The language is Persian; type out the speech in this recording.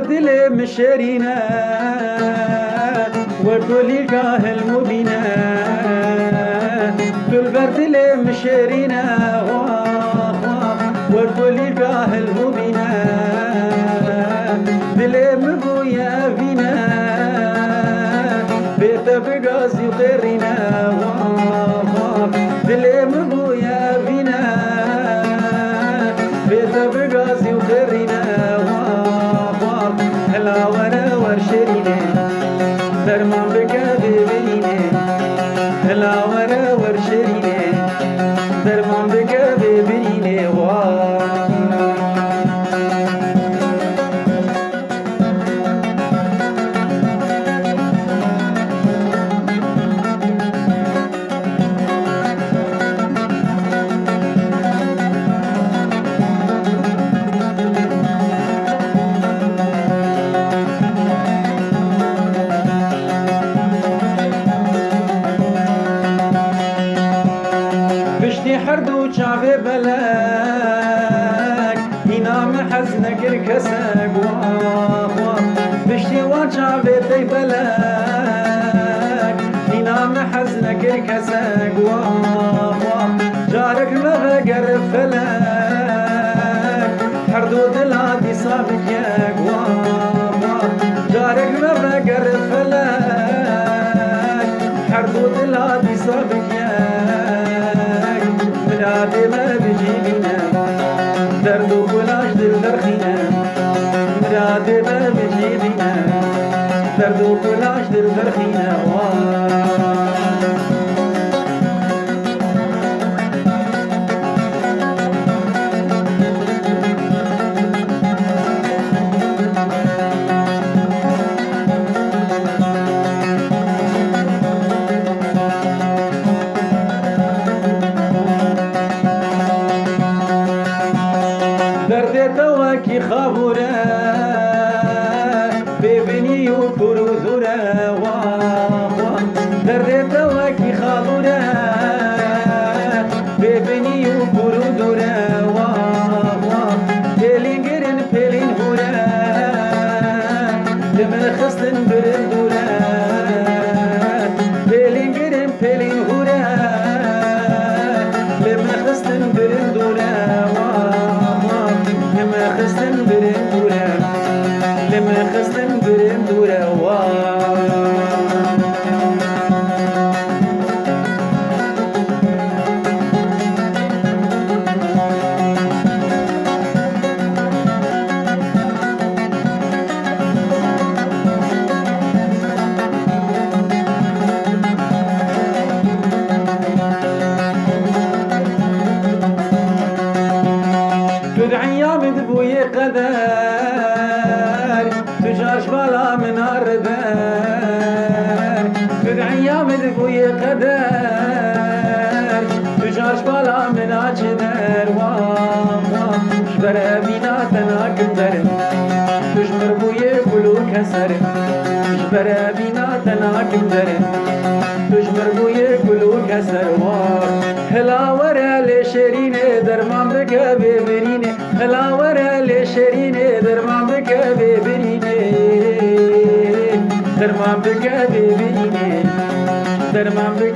دلê'mın şêrine وردولي كاهل مبينة تلبر دلê'mın şêrine وردولي كاهل مبينة دلê'mın bu yevine بيته بغازي وغيرنا دلê'mın bu yevine بيته بغازي وغيرنا هلا ورا ور شيرينه درمان بگه ببینه هلا ورا ور شیرینه درمان بگه ببینه حردو چاوه بلک اینام حزن گر کسک بشتی و چاوه دی بلک اینام حزن گر کسک جارک مغگر فلک حردو دلا دی سابک یک جارک مغگر فلک حردو دلا دی سابک مرادي ما بجيبنا درد وكلاش دل درخينا مرادي ما بجيبنا درد وكلاش دل درخينا درد توکی خبره ببینی و کروزوره درد توکی خبره ببینی و کروزوره پلین گرن پلین هوره دمه خستن برن دوره پلین گرن پلین هوره دمه خستن برن دوره لما خستن برن دورة لما خستن برن دورة تدعي بوي قدر تجاش بلا من الردر تدعي بوي قدر تجاش بلا من اجدر شبر بينا تناكم درم تجمر بوي كلو كسر شبر بينا تناكم درم تجمر بوي كلو كسر هلا ورا لشيرينه درمان بگه ببرینه هلا ورا لشيرينه درمان بگه ببرینه درمان بگه ببرینه درمان بگه